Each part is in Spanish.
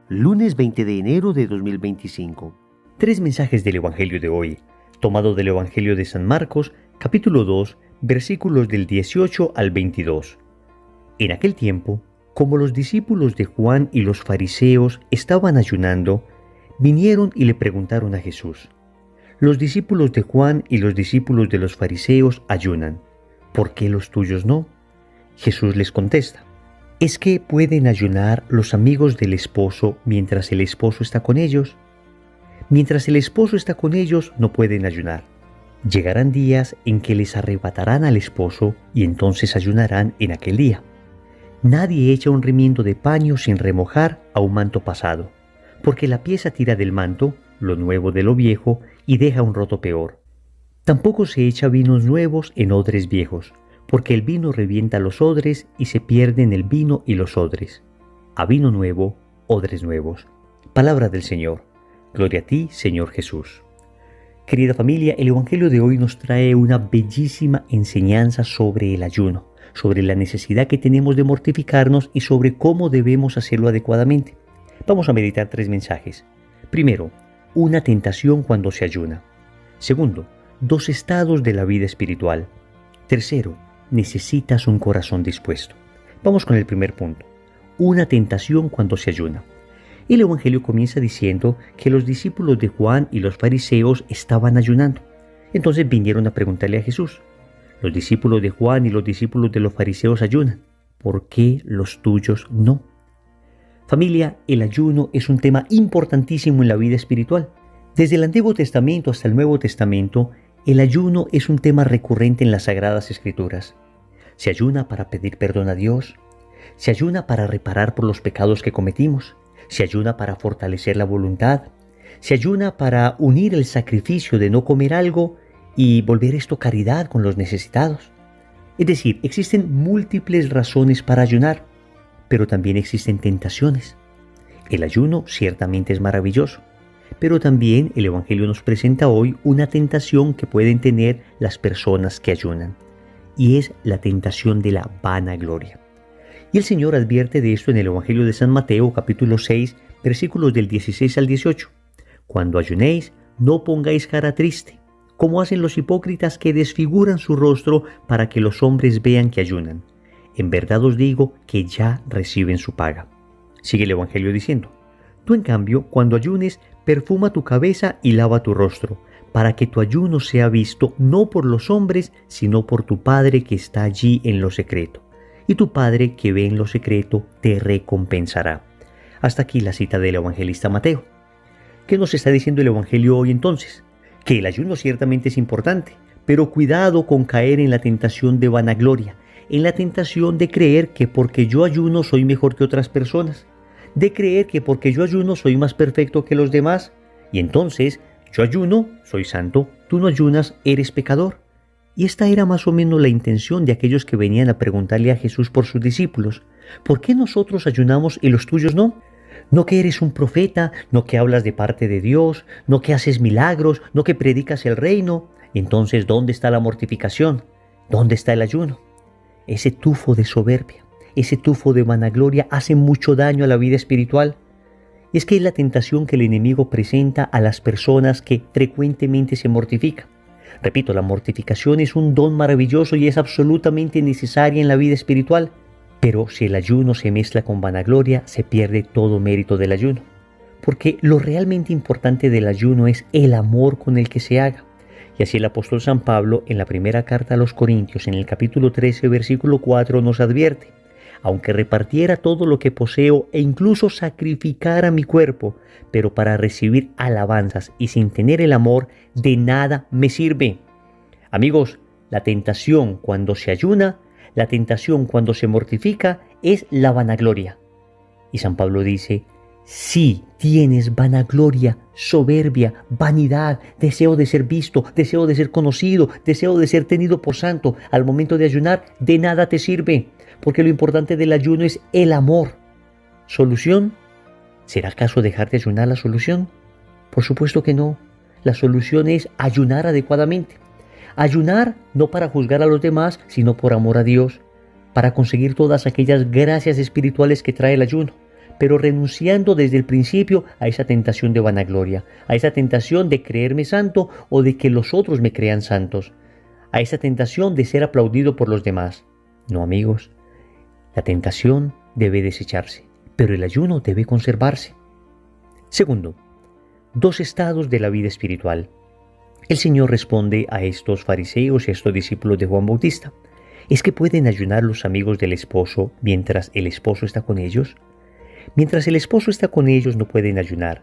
lunes 20 de enero de 2025. Tres mensajes del Evangelio de hoy, tomado del Evangelio de San Marcos, capítulo 2, versículos del 18 al 22. En aquel tiempo, como los discípulos de Juan y los fariseos estaban ayunando, vinieron y le preguntaron a Jesús: los discípulos de Juan y los discípulos de los fariseos ayunan, ¿por qué los tuyos no? Jesús les contesta: ¿es que pueden ayunar los amigos del esposo mientras el esposo está con ellos? Mientras el esposo está con ellos no pueden ayunar. Llegarán días en que les arrebatarán al esposo y entonces ayunarán en aquel día. Nadie echa un remiendo de paño sin remojar a un manto pasado, porque la pieza tira del manto, lo nuevo de lo viejo, y deja un roto peor. Tampoco se echa vinos nuevos en odres viejos, porque el vino revienta los odres y se pierden el vino y los odres. A vino nuevo, odres nuevos. Palabra del Señor. Gloria a ti, Señor Jesús. Querida familia, el Evangelio de hoy nos trae una bellísima enseñanza sobre el ayuno, sobre la necesidad que tenemos de mortificarnos y sobre cómo debemos hacerlo adecuadamente. Vamos a meditar tres mensajes. Primero, una tentación cuando se ayuna. Segundo, dos estados de la vida espiritual. Tercero, necesitas un corazón dispuesto. Vamos con el primer punto. Una tentación cuando se ayuna. El Evangelio comienza diciendo que los discípulos de Juan y los fariseos estaban ayunando. Entonces vinieron a preguntarle a Jesús: los discípulos de Juan y los discípulos de los fariseos ayunan, ¿por qué los tuyos no? Familia, el ayuno es un tema importantísimo en la vida espiritual. Desde el Antiguo Testamento hasta el Nuevo Testamento, el ayuno es un tema recurrente en las Sagradas Escrituras. Se ayuna para pedir perdón a Dios, se ayuna para reparar por los pecados que cometimos, se ayuna para fortalecer la voluntad, se ayuna para unir el sacrificio de no comer algo y volver esto caridad con los necesitados. Es decir, existen múltiples razones para ayunar, pero también existen tentaciones. El ayuno ciertamente es maravilloso, pero también el Evangelio nos presenta hoy una tentación que pueden tener las personas que ayunan, y es la tentación de la vanagloria. Y el Señor advierte de esto en el Evangelio de San Mateo, capítulo 6, versículos del 16 al 18. Cuando ayunéis, no pongáis cara triste, como hacen los hipócritas que desfiguran su rostro para que los hombres vean que ayunan. En verdad os digo que ya reciben su paga. Sigue el Evangelio diciendo: tú en cambio, cuando ayunes, perfuma tu cabeza y lava tu rostro, para que tu ayuno sea visto no por los hombres, sino por tu Padre que está allí en lo secreto. Y tu Padre que ve en lo secreto te recompensará. Hasta aquí la cita del evangelista Mateo. ¿Qué nos está diciendo el Evangelio hoy entonces? Que el ayuno ciertamente es importante, pero cuidado con caer en la tentación de vanagloria, en la tentación de creer que porque yo ayuno soy mejor que otras personas, de creer que porque yo ayuno soy más perfecto que los demás, y entonces yo ayuno, soy santo, tú no ayunas, eres pecador. Y esta era más o menos la intención de aquellos que venían a preguntarle a Jesús por sus discípulos: ¿por qué nosotros ayunamos y los tuyos no? No que eres un profeta, no que hablas de parte de Dios, no que haces milagros, no que predicas el reino. Entonces, ¿dónde está la mortificación? ¿Dónde está el ayuno? Ese tufo de soberbia, ese tufo de vanagloria hace mucho daño a la vida espiritual. Es que es la tentación que el enemigo presenta a las personas que frecuentemente se mortifican. Repito, la mortificación es un don maravilloso y es absolutamente necesaria en la vida espiritual. Pero si el ayuno se mezcla con vanagloria, se pierde todo mérito del ayuno. Porque lo realmente importante del ayuno es el amor con el que se haga. Y así el apóstol San Pablo, en la primera carta a los Corintios, en el capítulo 13, versículo 4, nos advierte: aunque repartiera todo lo que poseo e incluso sacrificara mi cuerpo, pero para recibir alabanzas y sin tener el amor, de nada me sirve. Amigos, la tentación cuando se ayuna, la tentación cuando se mortifica, es la vanagloria. Y San Pablo dice: si tienes vanagloria, soberbia, vanidad, deseo de ser visto, deseo de ser conocido, deseo de ser tenido por santo, al momento de ayunar, de nada te sirve, porque lo importante del ayuno es el amor. ¿Solución? ¿Será acaso dejar de ayunar la solución? Por supuesto que no. La solución es ayunar adecuadamente. Ayunar no para juzgar a los demás, sino por amor a Dios, para conseguir todas aquellas gracias espirituales que trae el ayuno, pero renunciando desde el principio a esa tentación de vanagloria, a esa tentación de creerme santo o de que los otros me crean santos, a esa tentación de ser aplaudido por los demás. No, amigos, la tentación debe desecharse, pero el ayuno debe conservarse. Segundo, dos estados de la vida espiritual. El Señor responde a estos fariseos y a estos discípulos de Juan Bautista. ¿Es que pueden ayunar los amigos del esposo mientras el esposo está con ellos? Mientras el esposo está con ellos no pueden ayunar.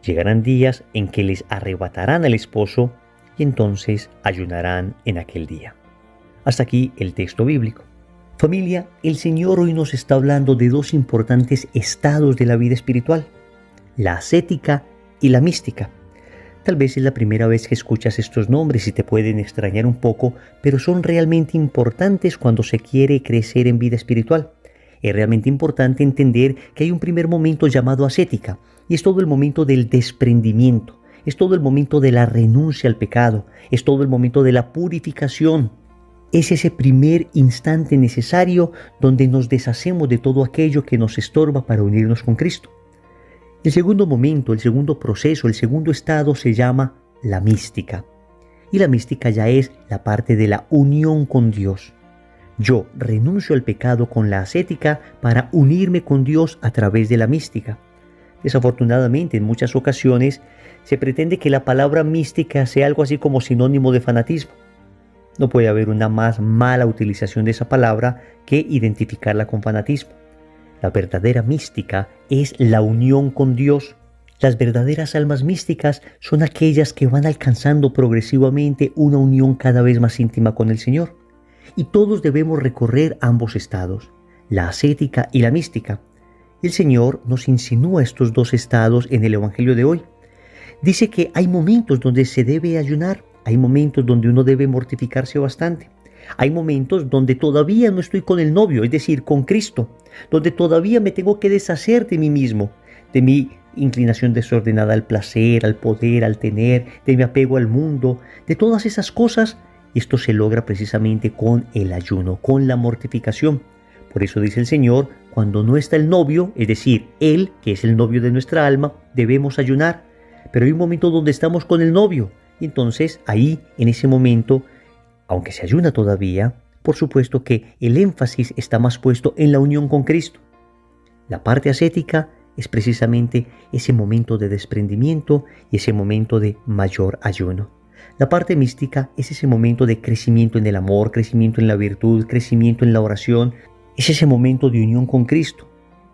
Llegarán días en que les arrebatarán al esposo y entonces ayunarán en aquel día. Hasta aquí el texto bíblico. Familia, el Señor hoy nos está hablando de dos importantes estados de la vida espiritual, la ascética y la mística. Tal vez es la primera vez que escuchas estos nombres y te pueden extrañar un poco, pero son realmente importantes cuando se quiere crecer en vida espiritual. Es realmente importante entender que hay un primer momento llamado ascética, y es todo el momento del desprendimiento, es todo el momento de la renuncia al pecado, es todo el momento de la purificación. Es ese primer instante necesario donde nos deshacemos de todo aquello que nos estorba para unirnos con Cristo. El segundo momento, el segundo proceso, el segundo estado se llama la mística. Y la mística ya es la parte de la unión con Dios. Yo renuncio al pecado con la ascética para unirme con Dios a través de la mística. Desafortunadamente, en muchas ocasiones se pretende que la palabra mística sea algo así como sinónimo de fanatismo. No puede haber una más mala utilización de esa palabra que identificarla con fanatismo. La verdadera mística es la unión con Dios. Las verdaderas almas místicas son aquellas que van alcanzando progresivamente una unión cada vez más íntima con el Señor. Y todos debemos recorrer ambos estados, la ascética y la mística. El Señor nos insinúa estos dos estados en el Evangelio de hoy. Dice que hay momentos donde se debe ayunar, hay momentos donde uno debe mortificarse bastante. Hay momentos donde todavía no estoy con el novio, es decir, con Cristo, donde todavía me tengo que deshacer de mí mismo, de mi inclinación desordenada al placer, al poder, al tener, de mi apego al mundo, de todas esas cosas. Y esto se logra precisamente con el ayuno, con la mortificación. Por eso dice el Señor, cuando no está el novio, es decir, Él, que es el novio de nuestra alma, debemos ayunar. Pero hay un momento donde estamos con el novio, y entonces ahí, en ese momento, aunque se ayuna todavía, por supuesto que el énfasis está más puesto en la unión con Cristo. La parte ascética es precisamente ese momento de desprendimiento y ese momento de mayor ayuno. La parte mística es ese momento de crecimiento en el amor, crecimiento en la virtud, crecimiento en la oración. Es ese momento de unión con Cristo.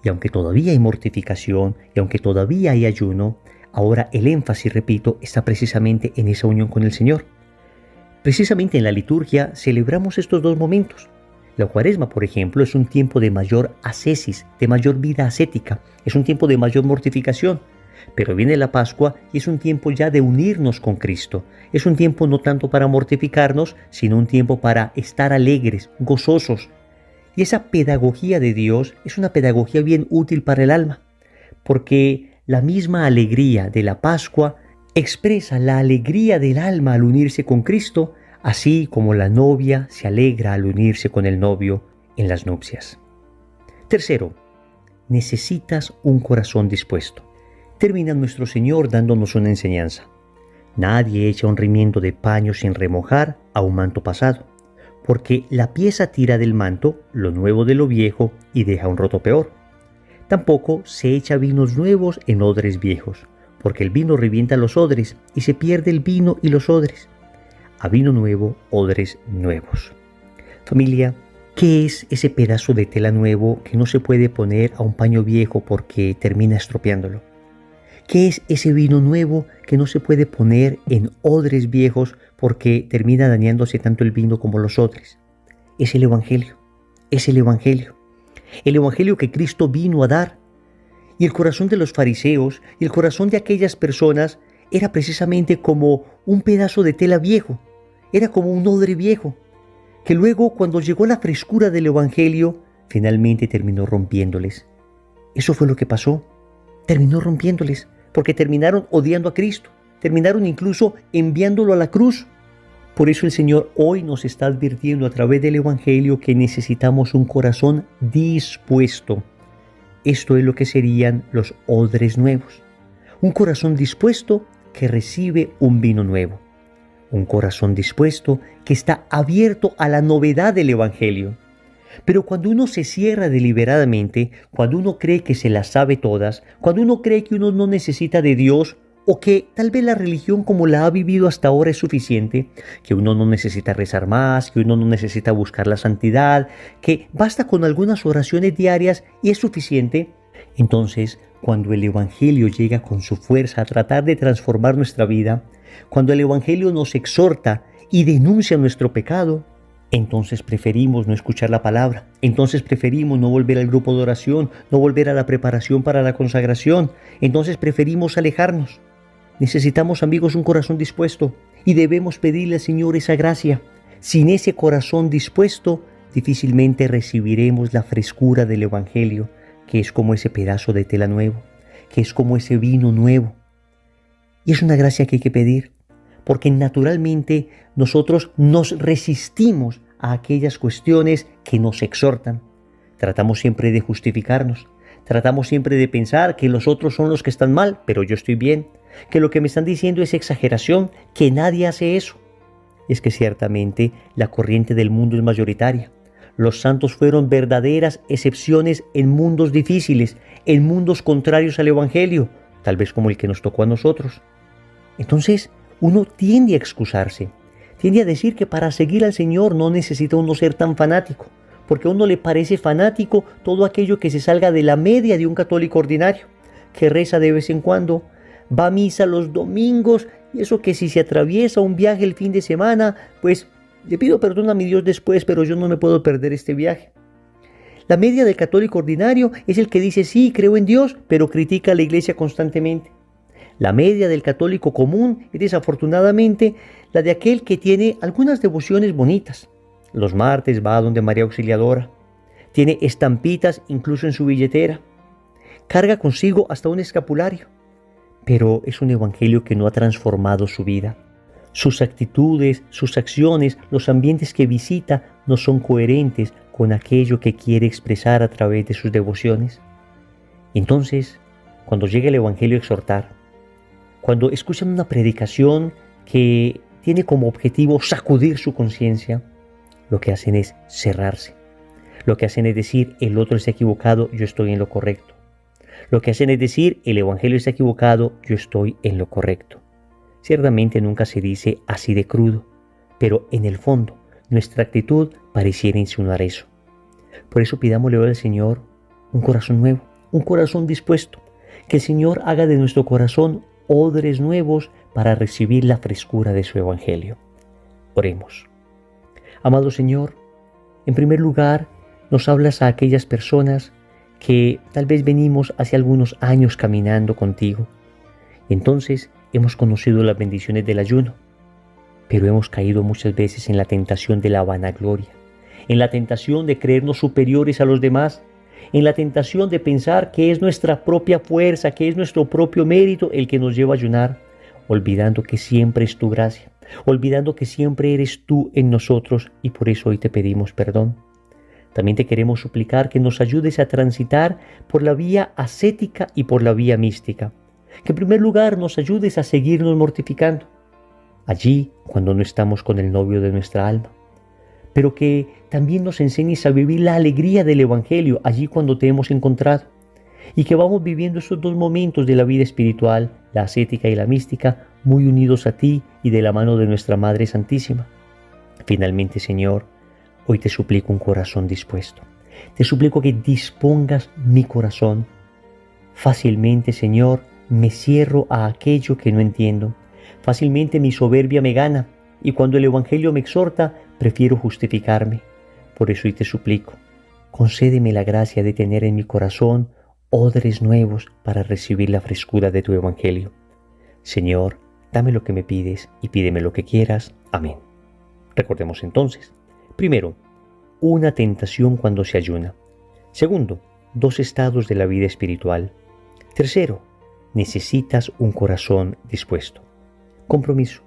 Y aunque todavía hay mortificación y aunque todavía hay ayuno, ahora el énfasis, repito, está precisamente en esa unión con el Señor. Precisamente en la liturgia celebramos estos dos momentos. La Cuaresma, por ejemplo, es un tiempo de mayor ascesis, de mayor vida ascética, es un tiempo de mayor mortificación. Pero viene la Pascua y es un tiempo ya de unirnos con Cristo. Es un tiempo no tanto para mortificarnos, sino un tiempo para estar alegres, gozosos. Y esa pedagogía de Dios es una pedagogía bien útil para el alma, porque la misma alegría de la Pascua expresa la alegría del alma al unirse con Cristo, así como la novia se alegra al unirse con el novio en las nupcias. Tercero, necesitas un corazón dispuesto. Termina nuestro Señor dándonos una enseñanza. Nadie echa un remiendo de paño sin remojar a un manto pasado, porque la pieza tira del manto lo nuevo de lo viejo y deja un roto peor. Tampoco se echa vinos nuevos en odres viejos, porque el vino revienta los odres y se pierde el vino y los odres. A vino nuevo, odres nuevos. Familia, ¿qué es ese pedazo de tela nuevo que no se puede poner a un paño viejo porque termina estropeándolo? ¿Qué es ese vino nuevo que no se puede poner en odres viejos porque termina dañándose tanto el vino como los odres? Es el Evangelio, es el Evangelio. El Evangelio que Cristo vino a dar. Y el corazón de los fariseos y el corazón de aquellas personas era precisamente como un pedazo de tela viejo, era como un odre viejo, que luego cuando llegó la frescura del Evangelio, finalmente terminó rompiéndoles. Eso fue lo que pasó, terminó rompiéndoles, porque terminaron odiando a Cristo, terminaron incluso enviándolo a la cruz. Por eso el Señor hoy nos está advirtiendo a través del Evangelio que necesitamos un corazón dispuesto. Esto es lo que serían los odres nuevos. Un corazón dispuesto que recibe un vino nuevo. Un corazón dispuesto que está abierto a la novedad del Evangelio. Pero cuando uno se cierra deliberadamente, cuando uno cree que se las sabe todas, cuando uno cree que uno no necesita de Dios, o que tal vez la religión como la ha vivido hasta ahora es suficiente, que uno no necesita rezar más, que uno no necesita buscar la santidad, que basta con algunas oraciones diarias y es suficiente, entonces cuando el Evangelio llega con su fuerza a tratar de transformar nuestra vida, cuando el Evangelio nos exhorta y denuncia nuestro pecado, entonces preferimos no escuchar la palabra, entonces preferimos no volver al grupo de oración, no volver a la preparación para la consagración, entonces preferimos alejarnos. Necesitamos, amigos, un corazón dispuesto y debemos pedirle al Señor esa gracia. Sin ese corazón dispuesto, difícilmente recibiremos la frescura del Evangelio, que es como ese pedazo de tela nuevo, que es como ese vino nuevo. Y es una gracia que hay que pedir, porque naturalmente nosotros nos resistimos a aquellas cuestiones que nos exhortan. Tratamos siempre de justificarnos, tratamos siempre de pensar que los otros son los que están mal, pero yo estoy bien, que lo que me están diciendo es exageración, que nadie hace eso. Es que ciertamente la corriente del mundo es mayoritaria. Los santos fueron verdaderas excepciones en mundos difíciles, en mundos contrarios al Evangelio, tal vez como el que nos tocó a nosotros. Entonces, uno tiende a excusarse, tiende a decir que para seguir al Señor no necesita uno ser tan fanático, porque a uno le parece fanático todo aquello que se salga de la media de un católico ordinario, que reza de vez en cuando, va a misa los domingos, y eso que si se atraviesa un viaje el fin de semana, pues le pido perdón a mi Dios después, pero yo no me puedo perder este viaje. La media del católico ordinario es el que dice sí, creo en Dios, pero critica a la iglesia constantemente. La media del católico común es desafortunadamente la de aquel que tiene algunas devociones bonitas. Los martes va a donde María Auxiliadora, tiene estampitas incluso en su billetera, carga consigo hasta un escapulario, pero es un evangelio que no ha transformado su vida. Sus actitudes, sus acciones, los ambientes que visita no son coherentes con aquello que quiere expresar a través de sus devociones. Entonces, cuando llega el evangelio a exhortar, cuando escuchan una predicación que tiene como objetivo sacudir su conciencia, lo que hacen es cerrarse. Lo que hacen es decir, el otro está equivocado, yo estoy en lo correcto. Lo que hacen es decir, el evangelio está equivocado, yo estoy en lo correcto. Ciertamente nunca se dice así de crudo, pero en el fondo nuestra actitud pareciera insinuar eso. Por eso pidámosle hoy al Señor un corazón nuevo, un corazón dispuesto, que el Señor haga de nuestro corazón odres nuevos para recibir la frescura de su evangelio. Oremos. Amado Señor, en primer lugar nos hablas a aquellas personas que tal vez venimos hace algunos años caminando contigo. Entonces hemos conocido las bendiciones del ayuno, pero hemos caído muchas veces en la tentación de la vanagloria, en la tentación de creernos superiores a los demás, en la tentación de pensar que es nuestra propia fuerza, que es nuestro propio mérito el que nos lleva a ayunar, olvidando que siempre es tu gracia, olvidando que siempre eres tú en nosotros, y por eso hoy te pedimos perdón. También te queremos suplicar que nos ayudes a transitar por la vía ascética y por la vía mística. Que en primer lugar nos ayudes a seguirnos mortificando, allí cuando no estamos con el novio de nuestra alma, pero que también nos enseñes a vivir la alegría del Evangelio allí cuando te hemos encontrado, y que vamos viviendo estos dos momentos de la vida espiritual, la ascética y la mística, muy unidos a ti y de la mano de nuestra Madre Santísima. Finalmente, Señor, hoy te suplico un corazón dispuesto. Te suplico que dispongas mi corazón. Fácilmente, Señor, me cierro a aquello que no entiendo. Fácilmente mi soberbia me gana, y cuando el Evangelio me exhorta, prefiero justificarme. Por eso hoy te suplico, concédeme la gracia de tener en mi corazón odres nuevos para recibir la frescura de tu Evangelio. Señor, dame lo que me pides y pídeme lo que quieras. Amén. Recordemos entonces, primero, una tentación cuando se ayuna. Segundo, dos estados de la vida espiritual. Tercero, necesitas un corazón dispuesto. Compromiso.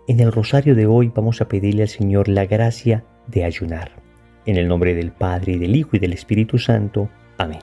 En el rosario de hoy vamos a pedirle al Señor la gracia de ayunar. En el nombre del Padre, y del Hijo, y del Espíritu Santo. Amén.